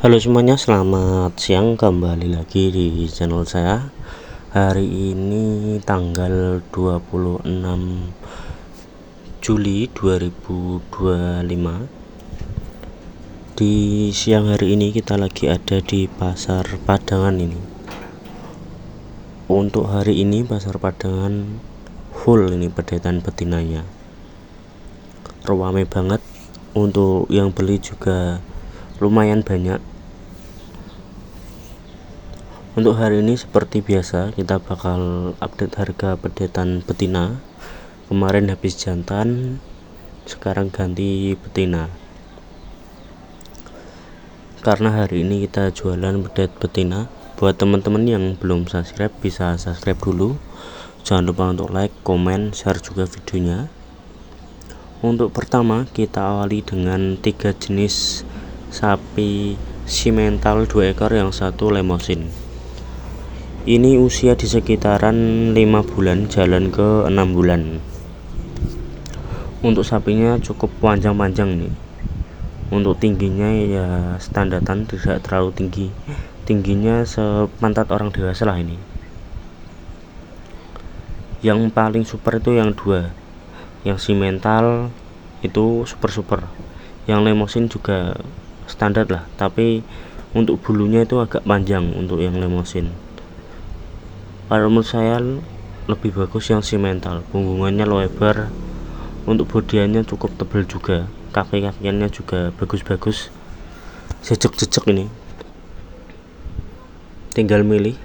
Halo semuanya, selamat siang, kembali lagi di channel saya. Hari ini tanggal 26 Juli 2025. Di siang hari ini kita lagi ada di pasar Padangan ini. Untuk hari ini pasar Padangan full ini pedetan betinanya. Ramai banget, untuk yang beli juga lumayan banyak. Untuk hari ini seperti biasa kita bakal update harga pedetan betina. Kemarin habis jantan, sekarang ganti betina. Karena hari ini kita jualan pedet betina. Buat teman-teman yang belum subscribe bisa subscribe dulu. Jangan lupa untuk like, komen, share juga videonya. Untuk pertama kita awali dengan 3 jenis sapi simental 2 ekor, yang satu lemosin. Ini usia di sekitaran 5 bulan jalan ke 6 bulan. Untuk sapinya cukup panjang-panjang nih. Untuk tingginya ya standaran, tidak terlalu tinggi. Tingginya sepantat orang dewasa lah ini. Yang paling super itu yang 2. Yang simental itu super. Yang lemosin juga standar lah, tapi untuk bulunya itu agak panjang untuk yang lemosin. Kalau menurut saya lebih bagus yang simental, punggungannya lebar, untuk bodiannya cukup tebal juga, kaki-kakiannya juga bagus-bagus, jejak-jejak ini. Tinggal milih,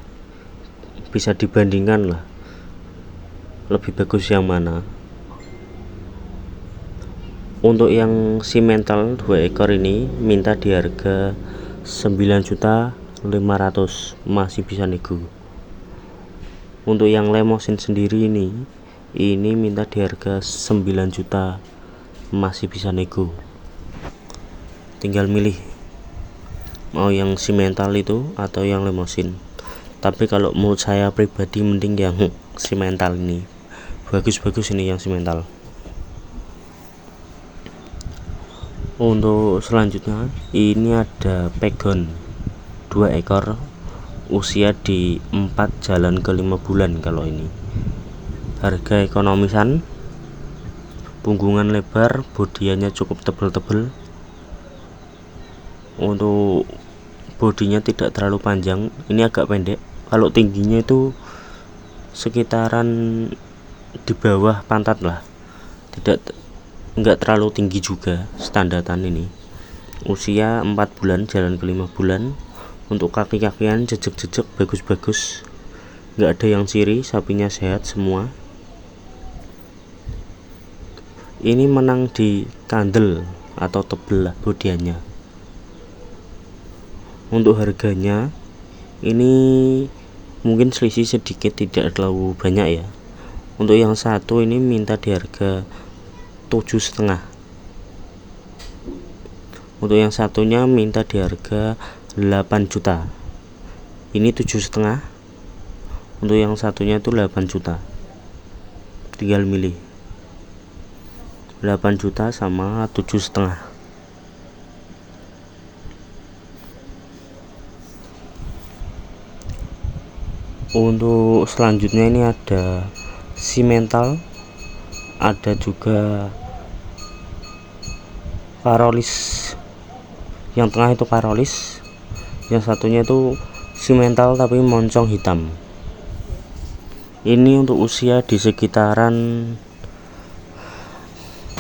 bisa dibandingkan lah, lebih bagus yang mana. Untuk yang simental 2 ekor ini minta di harga 9.500.000, masih bisa nego. Untuk yang lemosin sendiri ini minta di harga 9 juta, masih bisa nego. Tinggal milih mau yang simental itu atau yang lemosin. Tapi kalau menurut saya pribadi mending yang simental ini, bagus-bagus ini yang simental. Untuk selanjutnya ini ada pegon 2 ekor, usia di 4 jalan ke 5 bulan. Kalau ini harga ekonomisan, punggungan lebar, bodiannya cukup tebal-tebal. Untuk bodinya tidak terlalu panjang, ini agak pendek. Kalau tingginya itu sekitaran di bawah pantat lah, enggak terlalu tinggi juga, standaran ini. Usia 4 bulan jalan ke 5 bulan. Untuk kaki-kakian jejak-jejak bagus-bagus, nggak ada yang ciri, sapinya sehat semua. Ini menang di kandel atau tebel lah bodiannya. Untuk harganya ini mungkin selisih sedikit, tidak terlalu banyak ya. Untuk yang satu ini minta di harga 7,5. Untuk yang satunya minta di harga 8 juta. Ini 7,5. Untuk yang satunya itu 8 juta. Tinggal milih 8 juta sama 7,5. Untuk selanjutnya ini ada simental, ada juga karolis. Yang tengah itu karolis, yang satunya itu simental tapi moncong hitam. Ini untuk usia di sekitaran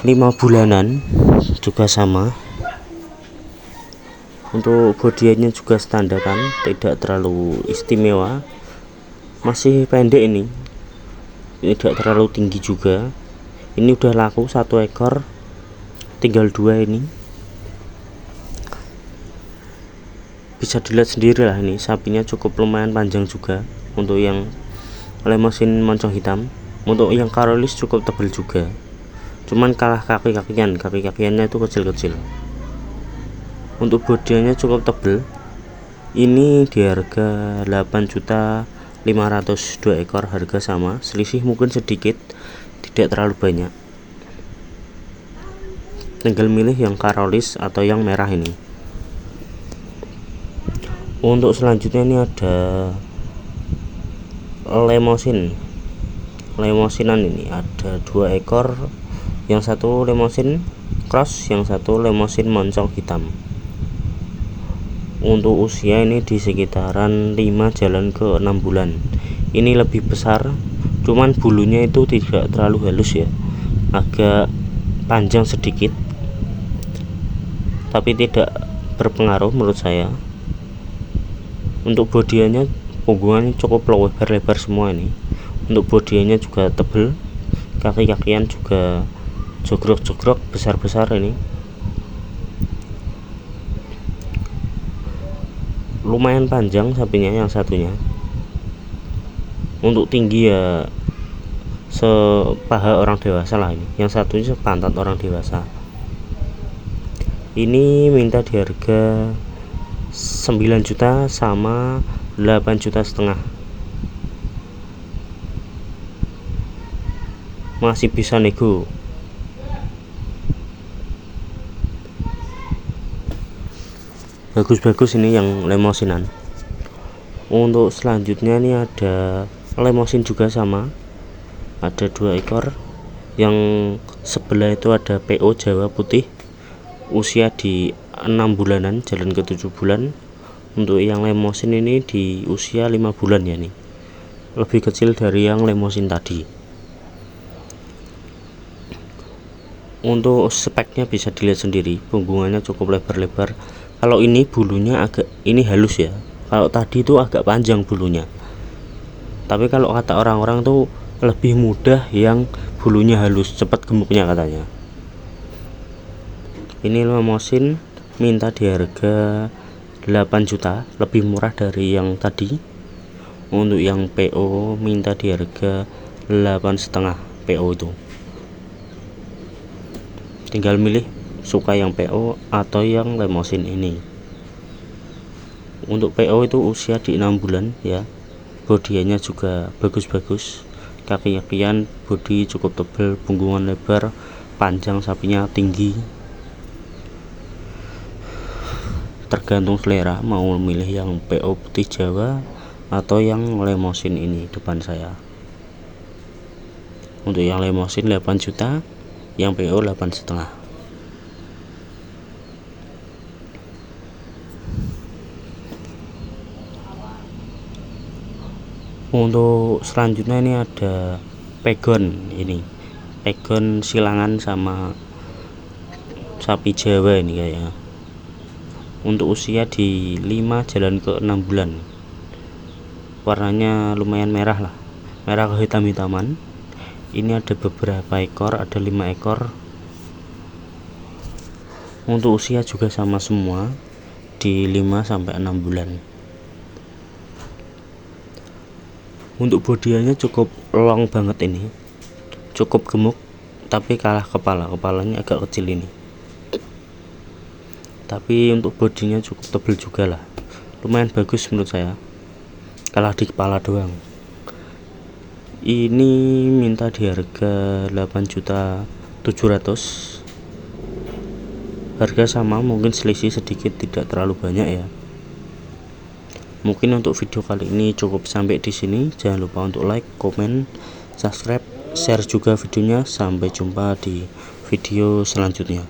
5 bulanan, juga sama. Untuk bodiannya juga standaran, tidak terlalu istimewa, masih pendek ini, tidak terlalu tinggi juga. Ini udah laku 1 ekor, tinggal 2 ini. Bisa dilihat sendiri lah, ini sapinya cukup lumayan panjang juga. Untuk yang lemosin moncong hitam. Untuk yang karolis cukup tebal juga, cuman kalah kaki-kakiannya itu kecil-kecil. Untuk bodiannya cukup tebal. Ini di harga 8.500.000, 2 ekor, harga sama, selisih mungkin sedikit, tidak terlalu banyak. Tinggal milih yang karolis atau yang merah ini. Untuk selanjutnya ini ada lemosinan. Ini ada 2 ekor, yang satu lemosin cross, yang satu lemosin moncong hitam. Untuk usia ini di sekitaran 5 jalan ke 6 bulan. Ini lebih besar, cuman bulunya itu tidak terlalu halus ya, agak panjang sedikit, tapi tidak berpengaruh menurut saya. Untuk bodiannya, punggungannya cukup lebar-lebar semua ini. Untuk bodiannya juga tebal, kaki-kakian juga jogrok-jogrok besar-besar ini. Lumayan panjang sapinya yang satunya. Untuk tinggi ya sepaha orang dewasa lah ini. Yang satunya sepantat orang dewasa. Ini minta di harga 9 juta sama 8,5 juta. Masih bisa nego. Bagus-bagus ini yang lemosinan. Untuk selanjutnya ini ada lemosin juga sama, ada 2 ekor. Yang sebelah itu ada PO Jawa putih, usia di 6 bulanan jalan ke 7 bulan. Untuk yang lemosin ini di usia 5 bulan ya nih, lebih kecil dari yang lemosin tadi. Untuk speknya bisa dilihat sendiri, punggungannya cukup lebar-lebar. Kalau ini bulunya agak ini halus ya, kalau tadi itu agak panjang bulunya. Tapi kalau kata orang-orang tuh lebih mudah yang bulunya halus, cepat gemuknya katanya. Ini lemosin minta di harga 8 juta, lebih murah dari yang tadi. Untuk yang PO minta di harga 8,5 PO itu. Tinggal milih suka yang PO atau yang lemosin ini. Untuk PO itu usia di 6 bulan ya. Bodiannya juga bagus-bagus, kaki-kakian bodi cukup tebal, punggungan lebar, panjang, sapinya tinggi. Tergantung selera mau milih yang PO putih Jawa atau yang lemosin ini depan saya. Untuk yang lemosin 8 juta, yang PO 8,5. Untuk selanjutnya ini ada pegon. Ini pegon silangan sama sapi Jawa ini kayaknya. Untuk usia di 5 jalan ke 6 bulan. Warnanya lumayan merah lah, merah kehitam-hitaman. Ini ada beberapa ekor, ada 5 ekor. Untuk usia juga sama semua, di 5 sampai 6 bulan. Untuk bodiannya cukup long banget ini, cukup gemuk, tapi kalah kepalanya agak kecil ini. Tapi untuk bodinya cukup tebal juga lah, lumayan bagus menurut saya, kalah di kepala doang. Ini minta di harga 8,7 juta. Harga sama, mungkin selisih sedikit, tidak terlalu banyak ya. Mungkin untuk video kali ini cukup sampai di sini. Jangan lupa untuk like, komen, subscribe, share juga videonya. Sampai jumpa di video selanjutnya.